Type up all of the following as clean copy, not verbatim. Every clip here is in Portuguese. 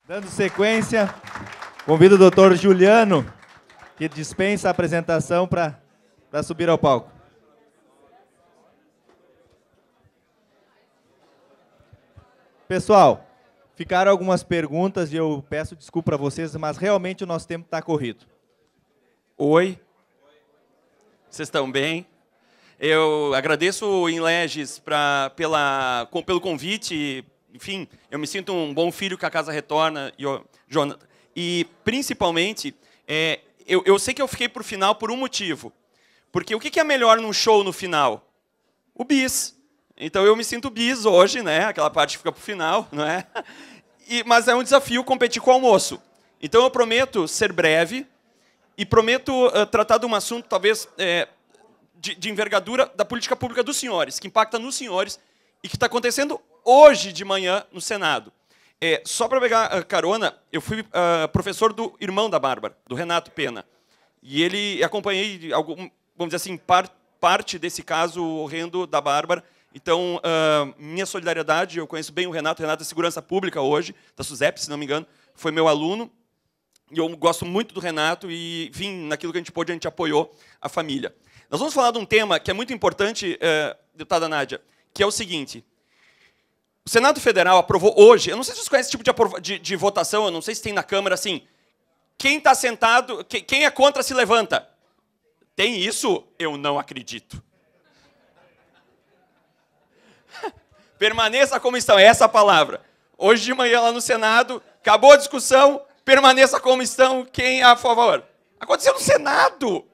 Dando sequência, convido o doutor Juliano, que dispensa a apresentação para subir ao palco. Pessoal, ficaram algumas perguntas e eu peço desculpa para vocês, mas realmente o nosso tempo está corrido. Oi, vocês estão bem? Eu agradeço o Inleges pelo convite. Enfim, eu me sinto um bom filho que a casa retorna, Jonathan. E, principalmente, eu sei que eu fiquei para o final por um motivo. Porque o que é melhor num show no final? O bis. Então, eu me sinto bis hoje, né? Aquela parte que fica para o final, não é? Mas é um desafio competir com o almoço. Então, eu prometo ser breve e prometo tratar de um assunto, talvez, de envergadura da política pública dos senhores, que impacta nos senhores e que está acontecendo hoje de manhã no Senado. Só para pegar carona, eu fui professor do irmão da Bárbara, do Renato Pena. E ele acompanhei, vamos dizer assim, parte desse caso horrendo da Bárbara. Então, minha solidariedade, eu conheço bem o Renato é Segurança Pública hoje, da SUSEP, se não me engano, foi meu aluno. E eu gosto muito do Renato e, enfim, naquilo que a gente pôde, a gente apoiou a família. Nós vamos falar de um tema que é muito importante, deputada Nádia, que é o seguinte. O Senado Federal aprovou hoje, eu não sei se vocês conhecem esse tipo de votação, eu não sei se tem na Câmara, assim, quem está sentado, quem é contra se levanta. Tem isso? Eu não acredito. Permaneça como estão, é essa a palavra. Hoje de manhã lá no Senado, acabou a discussão, permaneça como estão, quem é a favor? Aconteceu no Senado.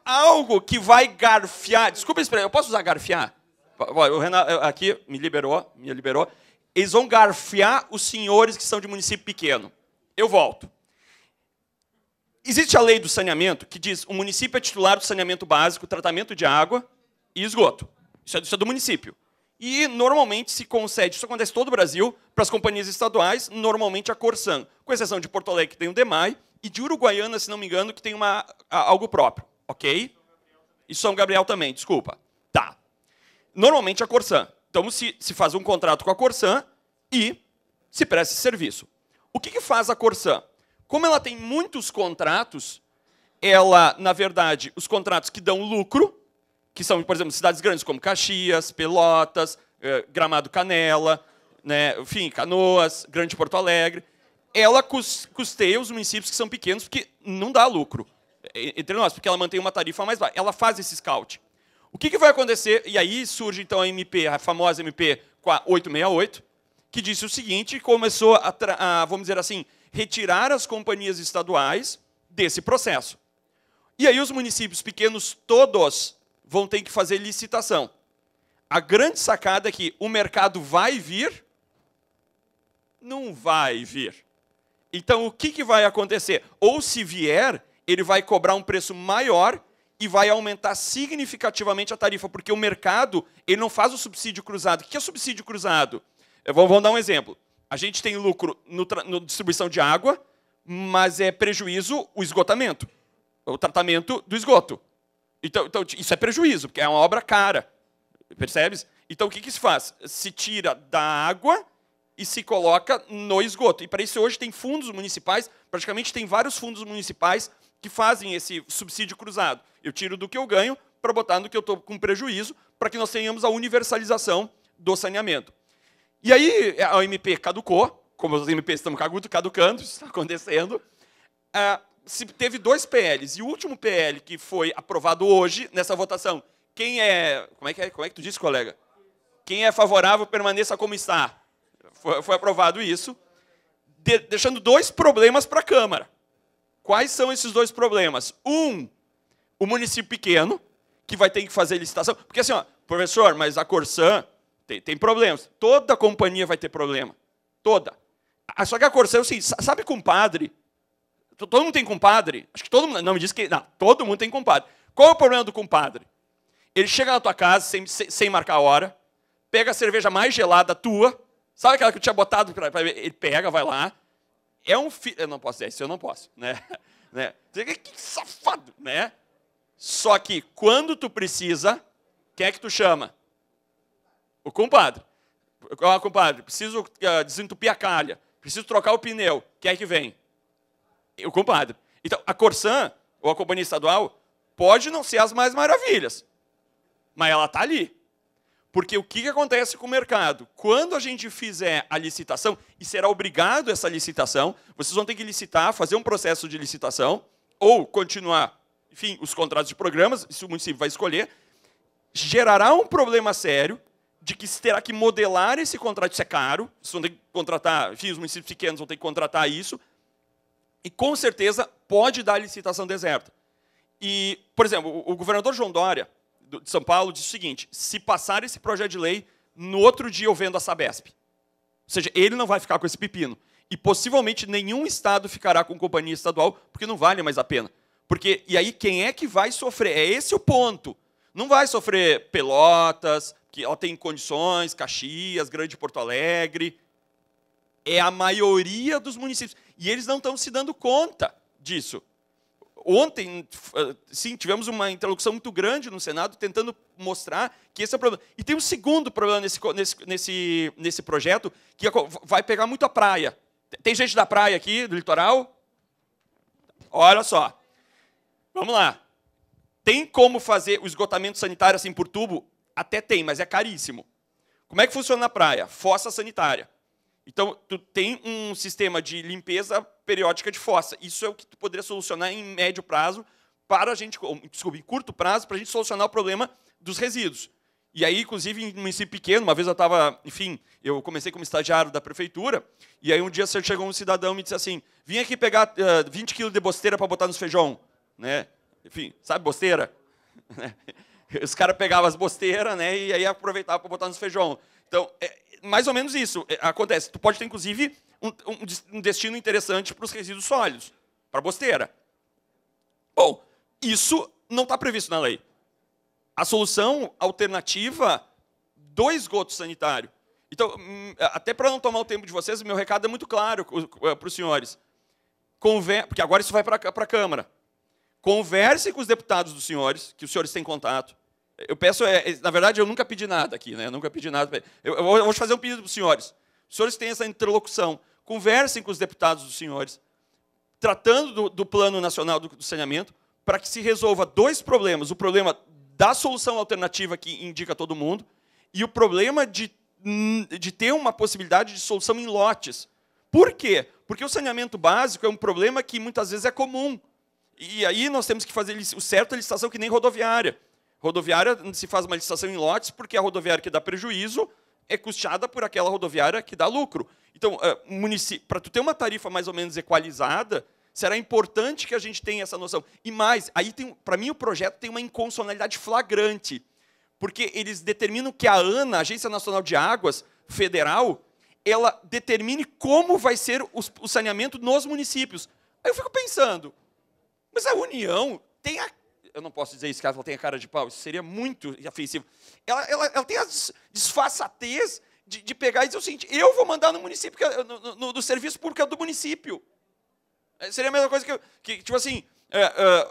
Algo que vai garfiar, desculpa a expressão, eu posso usar garfiar? O Renato aqui me liberou. Eles vão garfiar os senhores que são de município pequeno. Eu volto. Existe a lei do saneamento que diz que o município é titular do saneamento básico, tratamento de água e esgoto. Isso é do município. E, normalmente, se concede, isso acontece em todo o Brasil, para as companhias estaduais, normalmente a Corsan, com exceção de Porto Alegre, que tem o DEMAI, e de Uruguaiana, se não me engano, que tem algo próprio. Ok? E São Gabriel também, desculpa. Tá. Normalmente a Corsan. Então, se faz um contrato com a Corsan e se presta esse serviço. O que faz a Corsan? Como ela tem muitos contratos, ela, na verdade, os contratos que dão lucro, que são, por exemplo, cidades grandes como Caxias, Pelotas, Gramado Canela, né, enfim, Canoas, Grande Porto Alegre, ela custeia os municípios que são pequenos, porque não dá lucro entre nós, porque ela mantém uma tarifa mais baixa. Ela faz esse scout. O que vai acontecer? E aí surge, então, a famosa MP 868, que disse o seguinte, começou vamos dizer assim, retirar as companhias estaduais desse processo. E aí os municípios pequenos todos vão ter que fazer licitação. A grande sacada é que o mercado vai vir, não vai vir. Então, o que vai acontecer? Ou se vier, ele vai cobrar um preço maior e vai aumentar significativamente a tarifa, porque o mercado ele não faz o subsídio cruzado. O que é subsídio cruzado? Vamos dar um exemplo. A gente tem lucro na distribuição de água, mas é prejuízo o esgotamento, o tratamento do esgoto. Então, isso é prejuízo, porque é uma obra cara. Percebes? Então, o que se faz? Se tira da água e se coloca no esgoto. E para isso, hoje, tem fundos municipais, praticamente tem vários fundos municipais que fazem esse subsídio cruzado. Eu tiro do que eu ganho para botar no que eu estou com prejuízo, para que nós tenhamos a universalização do saneamento. E aí, a OMP caducou, como os MPs estão caducando, isso está acontecendo. Teve 2 PLs, e o último PL que foi aprovado hoje, nessa votação, quem é... Como é que tu disse, colega? Quem é favorável, permaneça como está. Foi aprovado isso, deixando 2 problemas para a Câmara. Quais são esses 2 problemas? O município pequeno, que vai ter que fazer licitação. Porque assim, ó, professor, mas a Corsan tem problemas. Toda companhia vai ter problema. Toda. Só que a Corsan é o seguinte, sabe compadre? Todo mundo tem compadre? Acho que todo mundo... Não, me diz que... Não, todo mundo tem compadre. Qual é o problema do compadre? Ele chega na tua casa sem marcar a hora, pega a cerveja mais gelada tua, sabe aquela que eu tinha botado para ver? Ele pega, vai lá. É um filho... Eu não posso dizer isso, eu não posso. Né? Que safado, né? Só que, quando tu precisa, quem é que tu chama? O compadre. Compadre, preciso desentupir a calha, preciso trocar o pneu. Quem é que vem? O compadre. Então, a Corsan, ou a companhia estadual, pode não ser as mais maravilhas, mas ela está ali. Porque o que acontece com o mercado? Quando a gente fizer a licitação, e será obrigado essa licitação, vocês vão ter que licitar, fazer um processo de licitação, ou continuar, enfim, os contratos de programas, isso o município vai escolher, gerará um problema sério de que se terá que modelar esse contrato, isso é caro, vocês vão ter que contratar, enfim, os municípios pequenos vão ter que contratar isso, e com certeza pode dar licitação deserta. E, por exemplo, o governador João Dória, de São Paulo, disse o seguinte: se passar esse projeto de lei, no outro dia eu vendo a Sabesp. Ou seja, ele não vai ficar com esse pepino. E possivelmente nenhum estado ficará com companhia estadual, porque não vale mais a pena. Porque, e aí, quem é que vai sofrer? É esse o ponto. Não vai sofrer Pelotas, que ela tem condições, Caxias, Grande Porto Alegre. É a maioria dos municípios. E eles não estão se dando conta disso. Ontem, sim, tivemos uma interlocução muito grande no Senado tentando mostrar que esse é o problema. E tem um segundo problema nesse projeto, que vai pegar muito a praia. Tem gente da praia aqui, do litoral? Olha só. Vamos lá. Tem como fazer o esgotamento sanitário assim por tubo? Até tem, mas é caríssimo. Como é que funciona na praia? Fossa sanitária. Então, tu tem um sistema de limpeza periódica de fossa. Isso é o que tu poderia solucionar em médio prazo para a gente, desculpa, em curto prazo, para a gente solucionar o problema dos resíduos. E aí, inclusive, em um município pequeno, uma vez eu estava, enfim, eu comecei como estagiário da prefeitura, e aí um dia chegou um cidadão e me disse assim: vim aqui pegar 20 quilos de bosteira para botar nos feijão. Né? Enfim, sabe bosteira? Os caras pegavam as bosteiras, né, e aí aproveitavam para botar nos feijão. Então, mais ou menos isso acontece. Tu pode ter, inclusive, um destino interessante para os resíduos sólidos, para a bosteira. Bom, isso não está previsto na lei. A solução alternativa do esgoto sanitário. Então, até para não tomar o tempo de vocês, meu recado é muito claro para os senhores. Porque agora isso vai para a Câmara. Conversem com os deputados dos senhores, que os senhores têm contato. Eu peço, na verdade, eu nunca pedi nada aqui, né? Eu nunca pedi nada. Eu vou fazer um pedido para os senhores. Os senhores têm essa interlocução. Conversem com os deputados dos senhores, tratando do Plano Nacional do Saneamento, para que se resolva dois problemas. O problema da solução alternativa que indica todo mundo e o problema de ter uma possibilidade de solução em lotes. Por quê? Porque o saneamento básico é um problema que muitas vezes é comum. E aí nós temos que fazer o certo a licitação que nem rodoviária. Rodoviária se faz uma licitação em lotes porque a rodoviária que dá prejuízo é custeada por aquela rodoviária que dá lucro. Então, para tu ter uma tarifa mais ou menos equalizada, será importante que a gente tenha essa noção. E mais, aí para mim o projeto tem uma inconstitucionalidade flagrante, porque eles determinam que a ANA, a Agência Nacional de Águas Federal, ela determine como vai ser o saneamento nos municípios. Aí eu fico pensando, mas a União tem eu não posso dizer isso, que ela tem a cara de pau, isso seria muito ofensivo. Ela tem a disfarçatez de pegar e dizer o seguinte: eu vou mandar no município, no serviço público do município. Seria a mesma coisa que tipo assim,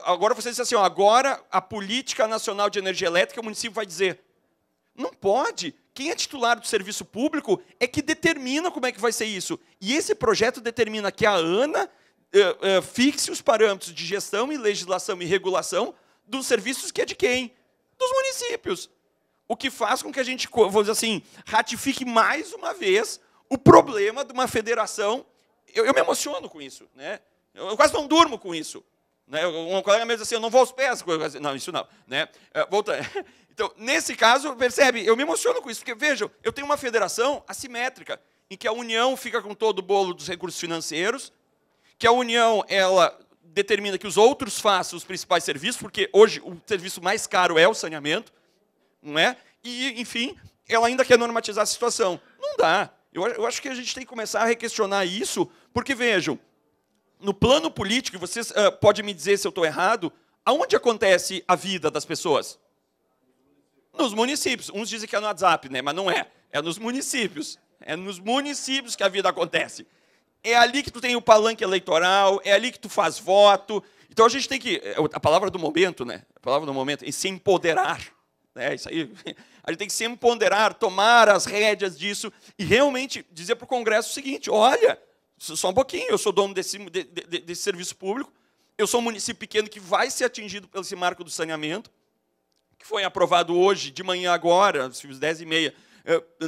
agora você diz assim, ó, agora a política nacional de energia elétrica, o município vai dizer. Não pode. Quem é titular do serviço público é que determina como é que vai ser isso. E esse projeto determina que a ANA fixe os parâmetros de gestão e legislação e regulação dos serviços que é de quem? Dos municípios. O que faz com que a gente, vamos dizer assim, ratifique mais uma vez o problema de uma federação. Eu me emociono com isso, né? Eu quase não durmo com isso. Né? Um colega me diz assim: eu não vou aos pés. Não, isso não. Né? Voltando. Então, nesse caso, percebe, eu me emociono com isso, porque, vejam, eu tenho uma federação assimétrica, em que a União fica com todo o bolo dos recursos financeiros, que a União ela determina que os outros façam os principais serviços, porque hoje o serviço mais caro é o saneamento, não é? E, enfim, ela ainda quer normatizar a situação. Não dá. Eu acho que a gente tem que começar a requestionar isso, porque, vejam, no plano político, vocês podem me dizer se eu estou errado, aonde acontece a vida das pessoas? Nos municípios. Uns dizem que é no WhatsApp, né? Mas não é. É nos municípios. É nos municípios que a vida acontece. É ali que tu tem o palanque eleitoral, é ali que tu faz voto. Então a gente tem que... A palavra do momento, né? A palavra do momento é se empoderar. Né? Isso aí. A gente tem que sempre ponderar, tomar as rédeas disso e realmente dizer para o Congresso o seguinte, olha, só um pouquinho, eu sou dono desse serviço público, eu sou um município pequeno que vai ser atingido pelo esse marco do saneamento, que foi aprovado hoje, de manhã agora, às 10h30,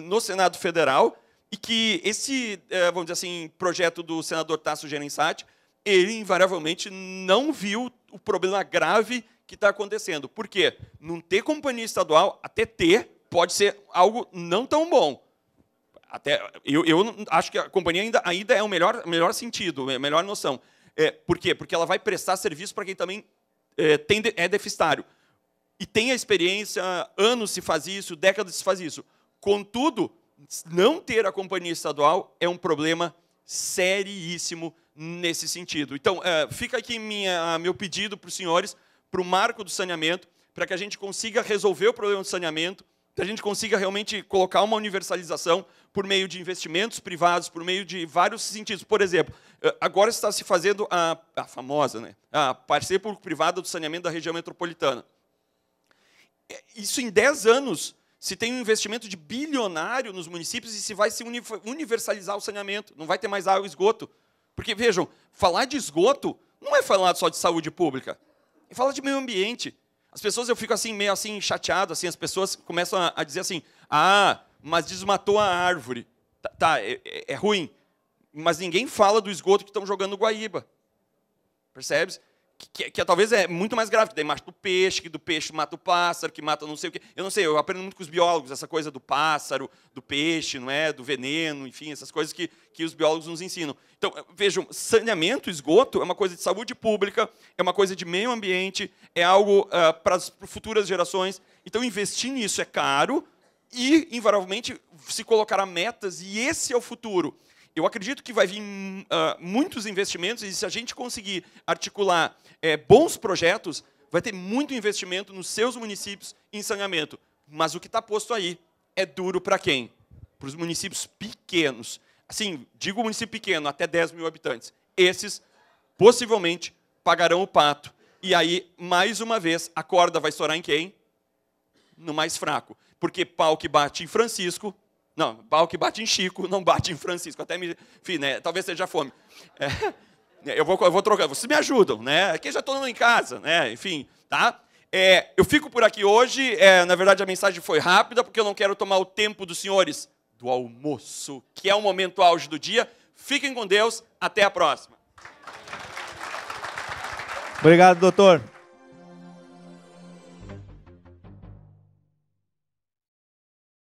no Senado Federal, e que esse, vamos dizer assim, projeto do senador Tasso Gereissati, ele, invariavelmente, não viu o problema grave que está acontecendo. Por quê? Não ter companhia estadual, até ter, pode ser algo não tão bom. Até, eu acho que a companhia ainda é o melhor sentido, a melhor noção. Por quê? Porque ela vai prestar serviço para quem também é deficitário. E tem a experiência, anos se faz isso, décadas se faz isso. Contudo, não ter a companhia estadual é um problema seríssimo nesse sentido. Então, fica aqui meu pedido para os senhores, para o marco do saneamento, para que a gente consiga resolver o problema do saneamento, que a gente consiga realmente colocar uma universalização por meio de investimentos privados, por meio de vários sentidos. Por exemplo, agora está se fazendo a famosa, né, a parceria público-privada do saneamento da região metropolitana. Isso em 10 anos se tem um investimento de bilionário nos municípios e se vai se universalizar o saneamento, não vai ter mais água e esgoto. Porque, vejam, falar de esgoto não é falar só de saúde pública, é falar de meio ambiente. As pessoas, eu fico assim, meio assim, chateado, assim, as pessoas começam a dizer assim, mas desmatou a árvore. Tá, é ruim, mas ninguém fala do esgoto que estão jogando no Guaíba. Percebe? Que talvez é muito mais grave, que daí mata o peixe, que do peixe mata o pássaro, que mata não sei o quê. Eu não sei, eu aprendo muito com os biólogos, essa coisa do pássaro, do peixe, não é? Do veneno, enfim, essas coisas que os biólogos nos ensinam. Então, vejam, saneamento, esgoto, é uma coisa de saúde pública, é uma coisa de meio ambiente, é algo para as futuras gerações. Então, investir nisso é caro e, invariavelmente, se colocará metas, e esse é o futuro. Eu acredito que vai vir muitos investimentos, e se a gente conseguir articular bons projetos, vai ter muito investimento nos seus municípios em saneamento. Mas o que está posto aí é duro para quem? Para os municípios pequenos. Assim, digo município pequeno, até 10 mil habitantes. Esses, possivelmente, pagarão o pato. E aí, mais uma vez, a corda vai estourar em quem? No mais fraco. Porque pau que bate em Francisco... Não, pau que bate em Chico, não bate em Francisco. Até enfim, né, talvez seja fome. Eu vou trocar, vocês me ajudam, né? Aqui já estou em casa, né? Enfim, tá? Eu fico por aqui hoje. Na verdade, a mensagem foi rápida, porque eu não quero tomar o tempo dos senhores do almoço, que é o momento auge do dia. Fiquem com Deus. Até a próxima. Obrigado, doutor.